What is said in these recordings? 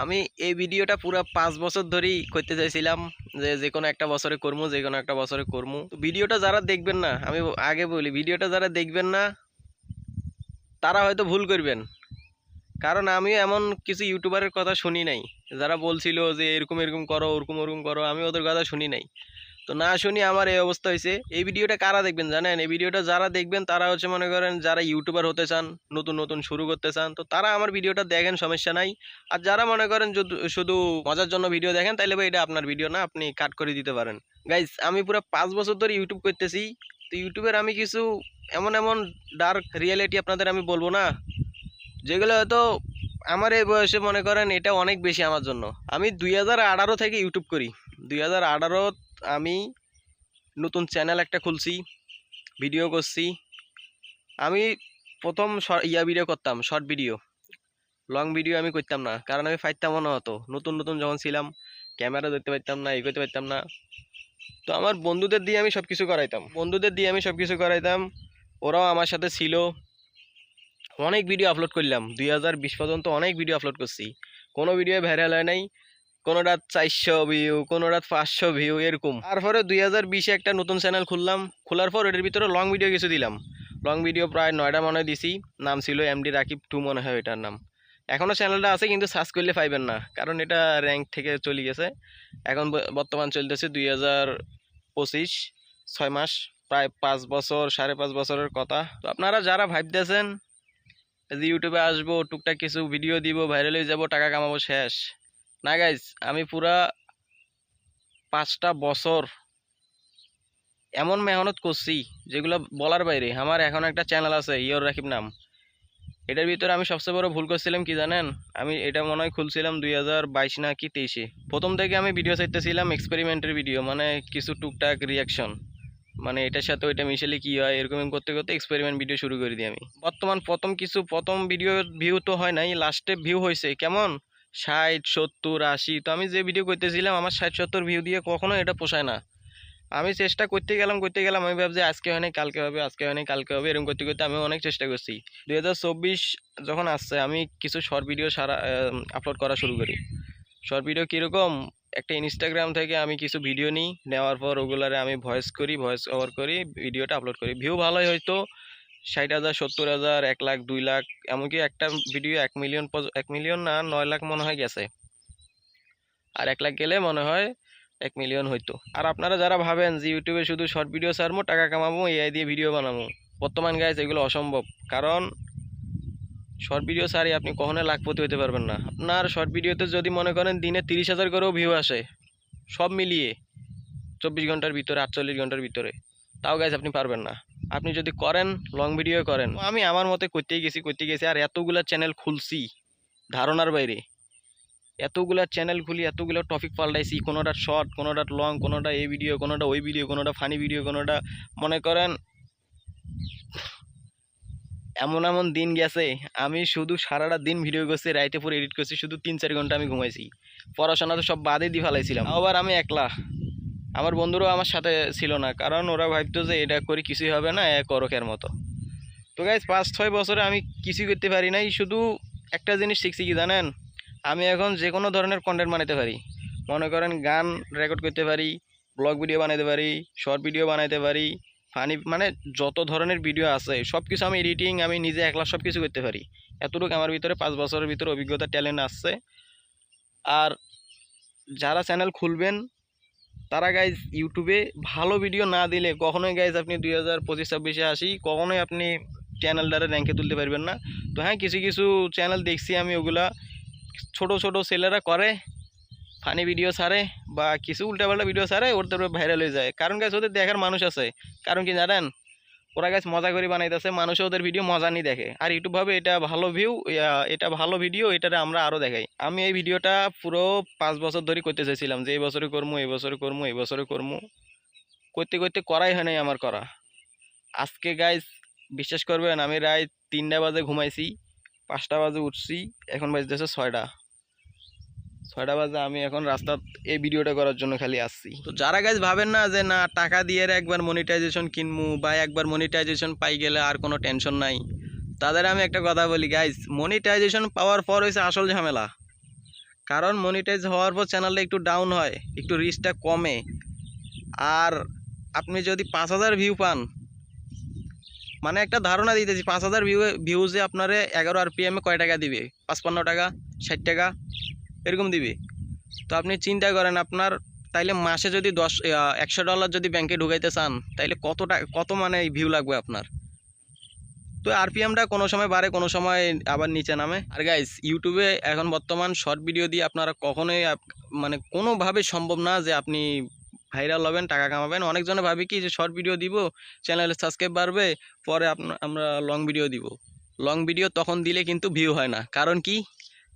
আমি এই ভিডিওটা পুরো ৫ বছর ধরেই করতে চাইছিলাম যে কোনো একটা বছরে করবো, যে কোনো একটা বছরে করবো। তো ভিডিওটা যারা দেখবেন না, আমি আগে বলি, ভিডিওটা যারা দেখবেন না তারা হয়তো ভুল করবেন। কারণ আমি এমন কিছু ইউটিউবারের কথা শুনি নাই যারা বলছিল যে এরকম এরকম করো, ওরকম ওরকম করো, আমি ওদের কথা শুনি নাই। তো না শুনি আমার এই অবস্থা হয়েছে। এই ভিডিওটা কারা দেখবেন জানেন? এই ভিডিওটা যারা দেখবেন তারা হচ্ছে মনে করেন যারা ইউটিউবার হতে চান, নতুন নতুন শুরু করতে চান, তো তারা আমার ভিডিওটা দেখেন, সমস্যা নাই। আর যারা মনে করেন শুধু মজার জন্য ভিডিও দেখেন, তাইলে ভাই এটা আপনার ভিডিও না, আপনি কাট করে দিতে পারেন। গাইজ, আমি পুরো ৫ বছর ধরে ইউটিউব করতেছি। তো ইউটিউবের আমি কিছু এমন এমন ডার্ক রিয়েলিটি আপনাদের আমি বলবো না, যেগুলো হয়তো আমার এই বয়সে মনে করেন এটা অনেক বেশি আমার জন্য। আমি 2018 থেকে ইউটিউব করি। 2018 আমি নতুন চ্যানেল একটা খুলছি, ভিডিও করছি। আমি প্রথম ভিডিও করতাম, শর্ট ভিডিও, লং ভিডিও আমি করতাম না, কারণ আমি ফাইতামও না হতো। নতুন নতুন যখন ছিলাম, ক্যামেরা ধরতে পারতাম না, করতে পারতাম না। তো আমার বন্ধুদের দিয়ে আমি সব কিছু করাইতাম, ওরাও আমার সাথে ছিল। অনেক ভিডিও আপলোড করলাম, 2020 পর্যন্ত অনেক ভিডিও আপলোড করছি। কোনো ভিডিও ভাইরাল হয় নাই, কোনোটা 400 ভিউ, কোনোটা 500 ভিউ, এরকম। তারপরে 2020-এ একটা নতুন চ্যানেল খুললাম, খোলার পর এটার ভিতরে লং ভিডিও কিছু দিলাম। লং ভিডিও প্রায় 9টা মনে হয় দিছি। নাম ছিল এমডি রাকিব 2 মনে হয় এটার নাম। এখনও চ্যানেলটা আছে, কিন্তু সার্চ করলে পাইবেন না, কারণ এটা র্যাঙ্ক থেকে চলে গেছে। এখন বর্তমান চলতেছে 2025, 6 মাস, প্রায় 5 বছর, 5.5 বছরের কথা। তো আপনারা যারা ভাবতেছেন যে ইউটিউবে আসবো, টুকটাক কিছু ভিডিও দিব, ভাইরাল হয়ে যাবো, টাকা কামাবো, শেষ। না গাইজ, আমি পুরা 5টা বছর এমন মেহনত করছি যেগুলো বলার বাইরে। আমার এখন একটা চ্যানেল আছে, ইয়র রাকিব নাম। এটার ভিতরে আমি সবচেয়ে বড় ভুল করছিলাম কি জানেন? আমি এটা মনে হয় খুলছিলাম 2022 না কি 23-এ। প্রথম থেকে আমি ভিডিও চাইতেছিলাম এক্সপেরিমেন্টের ভিডিও, মানে কিছু টুকটাক রিয়াকশন, মানে এটার সাথে ওইটা মিশালে কি হয়, এরকম করতে করতে এক্সপেরিমেন্ট ভিডিও শুরু করে দিই আমি। বর্তমান প্রথম ভিডিও ভিউ তো হয় নাই, লাস্টে ভিউ হয়েছে কেমন 60, 70, 80। তো আমি যে ভিডিও করতেছিলাম আমার 60, 70 ভিউ দিয়ে কখনো এটা পোষায় না। আমি চেষ্টা করতে গেলাম, আমি ভাবছি আজকে হয় নাই কালকে হবে, আজকে হয় নাই কালকে হবে, এরকম করতে করতে আমি অনেক চেষ্টা করছি। 2024 যখন আসছে, আমি কিছু শর্ট ভিডিও আপলোড করা শুরু করি। শর্ট ভিডিও কীরকম, একটা ইনস্টাগ্রাম থেকে আমি কিছু ভিডিও নিই, নেওয়ার পর ওগুলারে আমি ভয়েস ওভার করি, ভিডিওটা আপলোড করি। ভিউ ভালোই হয়তো 60,000, 70,000, 1 লাখ, 2 লাখ, এমনকি একটা ভিডিও 1 মিলিয়ন, 1 মিলিয়ন না, 9 লাখ মনে হয় গেছে। আর 1 লাখ গেলে মনে হয় 1 মিলিয়ন হইতো। আর আপনারা যারা ভাবেন যে ইউটিউবে শুধু শর্ট ভিডিও ছাড়বো, টাকা কামাবো, এআই দিয়ে ভিডিও বানাবো, বর্তমান গাইজ এগুলো অসম্ভব। কারণ শর্ট ভিডিও ছাড়ি আপনি কখনোই লাখপতি হতে পারবেন না। আপনার শর্ট ভিডিওতে যদি মনে করেন দিনে 30,000 করেও ভিউ আসে, সব মিলিয়ে 24 ঘন্টার ভিতরে, 48 ঘন্টার ভিতরে, তাও গাইজ আপনি পারবেন না। আপনি যদি করেন, লং ভিডিও করেন। আমি আমার মতে করতে গেছি, আর এতগুলা চ্যানেল খুলছি ধারণার বাইরে। এতগুলা চ্যানেল খুলি, এতগুলো টপিক পাল্টাইছি, কোনোটা শর্ট, কোনোটা লং, কোনোটা এই ভিডিও, কোনোটা ওই ভিডিও, কোনোটা ফানি ভিডিও, কোনোটা মনে করেন। এমন এমন দিন গেছে আমি শুধু সারাটা দিন ভিডিও করছি, রাইতে পুরো এডিট করছি, শুধু 3-4 ঘন্টা আমি ঘুমাইছি। পড়াশোনা তো সব বাদে দিয়ে ফেলাইছিলাম। আবার আমি একলা, আমার বন্ধুরাও আমার সাথে ছিল না, কারণ ওরা ভাবতো যে এটা করে কিছুই হবে না, এক করকের মতো। তো গাইজ 5-6 বছরে আমি কিছুই করতে পারি নাই। শুধু একটা জিনিস শিখছি কি জানেন? আমি এখন যে কোনো ধরনের কন্টেন্ট বানাতে পারি। মনে করেন গান রেকর্ড করতে পারি, ব্লগ ভিডিও বানাতে পারি, শর্ট ভিডিও বানাতে পারি, ফানি, মানে যত ধরনের ভিডিও আছে সব কিছু আমি এডিটিং, আমি নিজে একলা সব কিছু করতে পারি। এতটুকু আমার ভিতরে 5 বছরের ভিতরে অভিজ্ঞতা, ট্যালেন্ট আসছে। আর যারা চ্যানেল খুলবেন তারা গাইজ ইউটিউবে ভালো ভিডিও না দিলে কখনোই গাইজ আপনি 2025-26-এ আসি কখনোই আপনি চ্যানেলটারে র্যাঙ্কে তুলতে পারবেন না। তো হ্যাঁ, কিছু কিছু চ্যানেল দেখছি আমি, ওগুলা ছোট ছোট ছেলেরা করে, ফানি ভিডিও ছাড়ে বা কিছু উল্টাপাল্টা ভিডিও ছাড়ে, ওর তারপরে ভাইরাল হয়ে যায়। কারণ গাছ ওদের দেখার মানুষ আছে। কারণ কি জানেন? ওরা গাছ মজা করে বানাইতেছে, মানুষও ওদের ভিডিও মজা নিয়ে দেখে। আর ইউটিউব ভাবে এটা ভালো ভিউ, এটা ভালো ভিডিও, এটারে আমরা আরও দেখাই। আমি এই ভিডিওটা পুরো 5 বছর ধরে করতে চাইছিলাম, যে এই বছরে করবো, এই বছরে করবো, এই বছরে করবো, করতে করতে করাই হয় নাই আমার করা। আজকে গাইজ বিশ্বাস করবেন, আমি রাত 3টা বাজে ঘুমাইছি, 5টা বাজে উঠছি, এখন বাজতেছে 6টা বাজে। আমি এখন রাস্তা এই ভিডিওটা করার জন্য খালি আসছি। তো যারা গাইজ ভাবেন না যে না টাকা দিয়ে একবার মনিটাইজেশন কিনবো, বা একবার মনিটাইজেশন পাই গেলে আর কোনো টেনশন নাই, তাদের আমি একটা কথা বলি গাইজ, মনিটাইজেশন পাওয়ার পর হয়েছে আসল ঝামেলা। কারণ মনিটাইজ হওয়ার পর চ্যানেলটা একটু ডাউন হয়, একটু রিচটা কমে। আর আপনি যদি 5,000 ভিউ পান, মানে একটা ধারণা দিতেছি, 5,000 ভিউজে আপনারে 11 RPM কয় টাকা দিবে? 55 টাকা, 60 টাকা এরকম দিবে। তো আপনি চিন্তা করেন, আপনার তাইলে মাসে যদি $100 যদি ব্যাংকে ঢুকাইতে চান, তাইলে কত মানে ভিউ লাগবে আপনার? তো আরপিএমটা কোনো সময় বাড়ে, কোনো সময় আবার নিচে নামে। আর গাইস, ইউটিউবে এখন বর্তমান শর্ট ভিডিও দিয়ে আপনারা কখনোই মানে কোনোভাবে সম্ভব না যে আপনি ভাইরাল হবেন, টাকা কামাবেন। অনেকজনে ভাবি কি যে শর্ট ভিডিও দিব, চ্যানেলে সাবস্ক্রাইব বাড়বে, পরে আমরা লং ভিডিও দিব। লং ভিডিও তখন দিলে কিন্তু ভিউ হয় না। কারণ কি?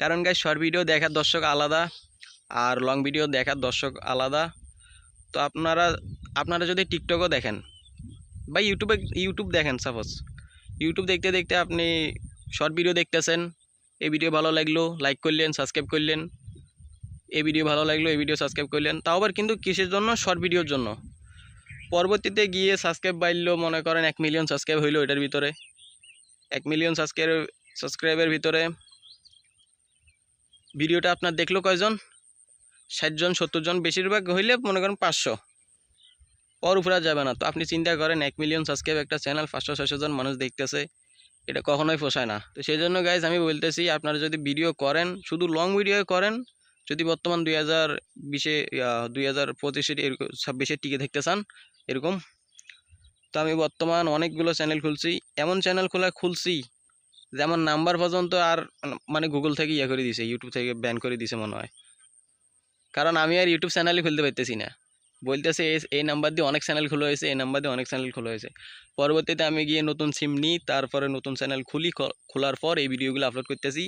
কারণ গাইস, শর্ট ভিডিও দেখার দর্শক আলাদা, আর লং ভিডিও দেখার দর্শক আলাদা। তো আপনারা যদি টিকটকও দেখেন বা ইউটিউব দেখেন, সাপোজ ইউটিউব দেখতে দেখতে আপনি শর্ট ভিডিও দেখতেছেন, এই ভিডিও ভালো লাগলো, লাইক করলেন, সাবস্ক্রাইব করলেন, এই ভিডিও ভালো লাগলো, এই ভিডিও সাবস্ক্রাইব করলেন, তাও আবার কিন্তু কিসের জন্য? শর্ট ভিডিওর জন্য। পরবর্তীতে গিয়ে সাবস্ক্রাইব বাড়লো, মনে করেন 1 মিলিয়ন সাবস্ক্রাইব হইলো, এটার ভিতরে 1 মিলিয়ন সাবস্ক্রাইবের ভিতরে ভিডিওটা আপনার দেখলো কয়জন? 60 জন, 70 জন, বেশিরভাগ হইলে মনে করেন 500, ওর উপরে যাবে না। তো আপনি চিন্তা করেন, 1 মিলিয়ন সাবস্ক্রাইব একটা চ্যানেল, 500-600 জন মানুষ দেখতেছে, এটা কখনোই পোষায় না। তো সেই জন্য গাইজ আমি বলতেছি, আপনারা যদি ভিডিও করেন, শুধু লং ভিডিও করেন, যদি বর্তমান 2020-এ 2025-এর এরকম 26-এর টিকে দেখতে চান এরকম, তো আমি বর্তমান অনেকগুলো চ্যানেল খুলছি, এমন চ্যানেল খুলছি যেমন নাম্বার পর্যন্ত আর মানে গুগল থেকে ইয়ে করে দিছে, ইউটিউব থেকে ব্যান করে দিছে মনে হয়। কারণ আমি আর ইউটিউব চ্যানেলই খুলতে পারতেছি না, বলতেছে এই নাম্বার দিয়ে অনেক চ্যানেল খোলা হয়েছে, এই নাম্বার দিয়ে অনেক চ্যানেল খোলা হয়েছে। পরবর্তীতে আমি গিয়ে নতুন সিম নিই, তারপরে নতুন চ্যানেল খুলি, খোলার পর এই ভিডিওগুলো আপলোড করতেছি।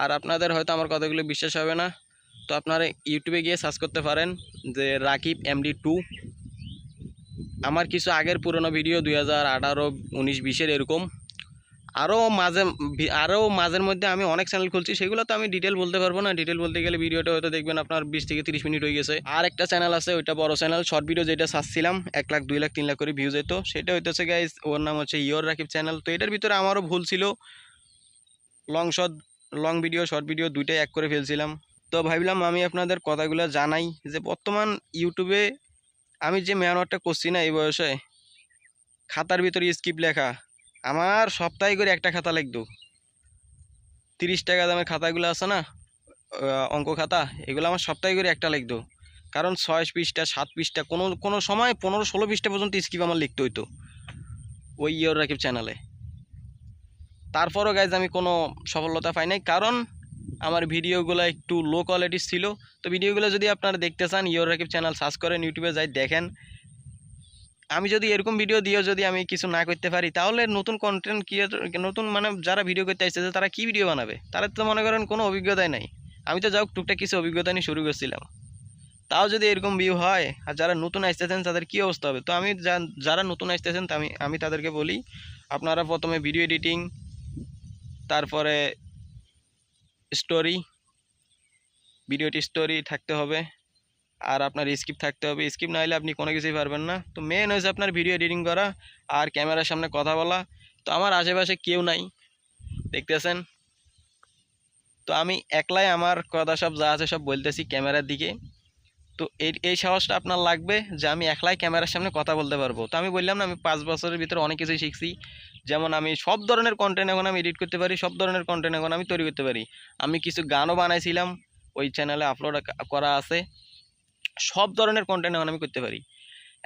আর আপনাদের হয়তো আমার কথাগুলো বিশ্বাস হবে না, তো আপনারা ইউটিউবে গিয়ে সার্চ করতে পারেন যে রাকিব MD2। আমার কিছু আগের পুরনো ভিডিও 2018, 19, 20-এর এরকম আরও মাঝের মধ্যে আমি অনেক চ্যানেল খুলছি, সেগুলো তো আমি ডিটেল বলতে পারবো না। ডিটেল বলতে গেলে ভিডিওটা হয়তো দেখবেন আপনার 20 থেকে 30 মিনিট হয়ে গেছে। আর একটা চ্যানেল আছে, ওইটা বড় চ্যানেল, শর্ট ভিডিও যেটা সার্চছিলাম 1 লাখ, 2 লাখ, 3 লাখ করে ভিউ যেত, সেটা হইতেছে গাইজ, ওর নাম হচ্ছে ইয়োর রাকিব চ্যানেল। তো এটার ভিতরে আমারও ভুল ছিল, লং ভিডিও শর্ট ভিডিও দুইটাই এক করে ফেলছিলাম। তো ভাবলাম আমি আপনাদের কথাগুলো জানাই যে বর্তমান ইউটিউবে আমি যে মেহনতটা করছি না এই বয়সে, খাতার ভিতরে স্ক্রিপ্ট লেখা, আমার সপ্তাহে করে একটা খাতা লিখতো। 30 টাকা দামের খাতাগুলো আছে না, অঙ্ক খাতা, এগুলো আমার সপ্তাহে করে একটা লিখতো। কারণ 6 পৃষ্ঠা, 7 পৃষ্ঠা, কোনো সময় 15-16 পৃষ্ঠা পর্যন্ত স্ক্রিপ্ট আমার লিখতে হইতো ওই ইয়োর রাকিব চ্যানেলে। তারপরও গাইজ আমি কোনো সফলতা পাই নাই, কারণ আমার ভিডিওগুলো একটু লো কোয়ালিটির ছিল। তো ভিডিওগুলো যদি আপনারা দেখতে চান, ইয়োর রাকিব চ্যানেল সার্চ করেন, ইউটিউবে যাই দেখেন। আমি যদি এরকম ভিডিও দিয়েও যদি আমি কিছু না করতে পারি, তাহলে নতুন কন্টেন্ট ক্রিয়েটর, নতুন মানে যারা ভিডিও করতে আসতেছে, তারা কি ভিডিও বানাবে? তারা তো মনে করেন কোনো অভিজ্ঞতাই নাই। আমি তো যাও টুকটাক কিছু অভিজ্ঞতা নিয়ে শুরু করছিলাম, তাও যদি এরকম ভিউ হয়, আর যারা নতুন আসতেছেন তাদের কী অবস্থা হবে? তো আমি যারা নতুন আসতেছেন আমি তাদেরকে বলি, আপনারা প্রথমে ভিডিও এডিটিং, তারপরে ভিডিওটি স্টোরি থাকতে হবে, আর আপনার স্ক্রিপ্ট থাকতে হবে। স্ক্রিপ্ট না হলে আপনি কোনো কিছুই পারবেন না। তো মেন হয়েছে আপনার ভিডিও এডিটিং করা আর ক্যামেরার সামনে কথা বলা। তো আমার আশেপাশে কেউ নাই, দেখতেছেন। তো আমি একলাই আমার কথা সব যা আছে সব বলতেছি ক্যামেরার দিকে। তো এই সাহসটা আপনার লাগবে যে আমি একলাই ক্যামেরার সামনে কথা বলতে পারবো। তো আমি বললাম না, আমি 5 বছরের ভিতরে অনেক কিছুই শিখছি। যেমন আমি সব ধরনের কন্টেন্ট এখন আমি এডিট করতে পারি, সব ধরনের কন্টেন্ট এখন আমি তৈরি করতে পারি। আমি কিছু গানও বানাইছিলাম, ওই চ্যানেলে আপলোড করা আছে। সব ধরনের কন্টেন্ট এখন আমি করতে পারি।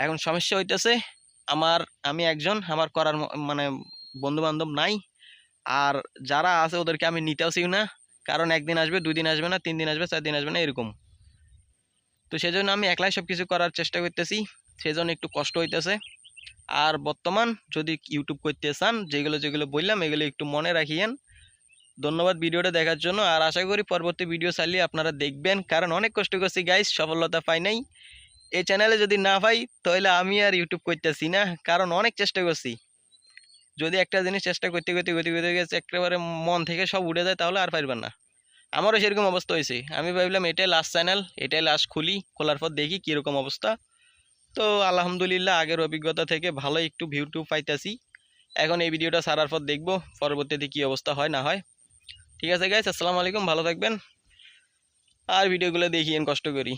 এখন সমস্যা হইতেছে আমি একজন, আমার করার মানে বন্ধু বান্ধব নাই। আর যারা আছে ওদেরকে আমি নিতেও চাই না, কারণ 1 দিন আসবে, 2 দিন আসবে না, 3 দিন আসবে, 4 দিন আসবে না, এরকম। তো সেজন্য আমি একলাই সব কিছু করার চেষ্টা করতেছি, সেজন্য একটু কষ্ট হইতেছে। আর বর্তমান যদি ইউটিউব করতে চান, যেগুলো বললাম এগুলো একটু মনে রাখিয়েন। ধন্যবাদ ভিডিওটা দেখার জন্য। আর আশা করি পরবর্তী ভিডিও চালিয়ে আপনারা দেখবেন, কারণ অনেক কষ্ট করছি গাইস, সফলতা পাই নাই। এই চ্যানেলে যদি না পাই, তাহলে আমি আর ইউটিউব করতেছি না, কারণ অনেক চেষ্টা করছি। যদি একটা জিনিস চেষ্টা করতে করতে করতে করতে গেছে একেবারে মন থেকে সব উঠে যায়, তাহলে আর পারবেন না। আমারও সেরকম অবস্থা হয়েছে। আমি ভাবলাম এটাই লাস্ট চ্যানেল, এটাই লাস্ট খুলি, খোলার পর দেখি কীরকম অবস্থা। তো আলহামদুলিল্লাহ আগের অভিজ্ঞতা থেকে ভালো একটু ভিউ টিউ পাইতেছি। এখন এই ভিডিওটা ছাড়ার পর দেখবো পরবর্তীতে কী অবস্থা হয় না হয়। ঠিক আছে গাইস, আসসালামু আলাইকুম, ভালো থাকবেন। আর ভিডিওগুলো দেখিয়েন কষ্ট করি।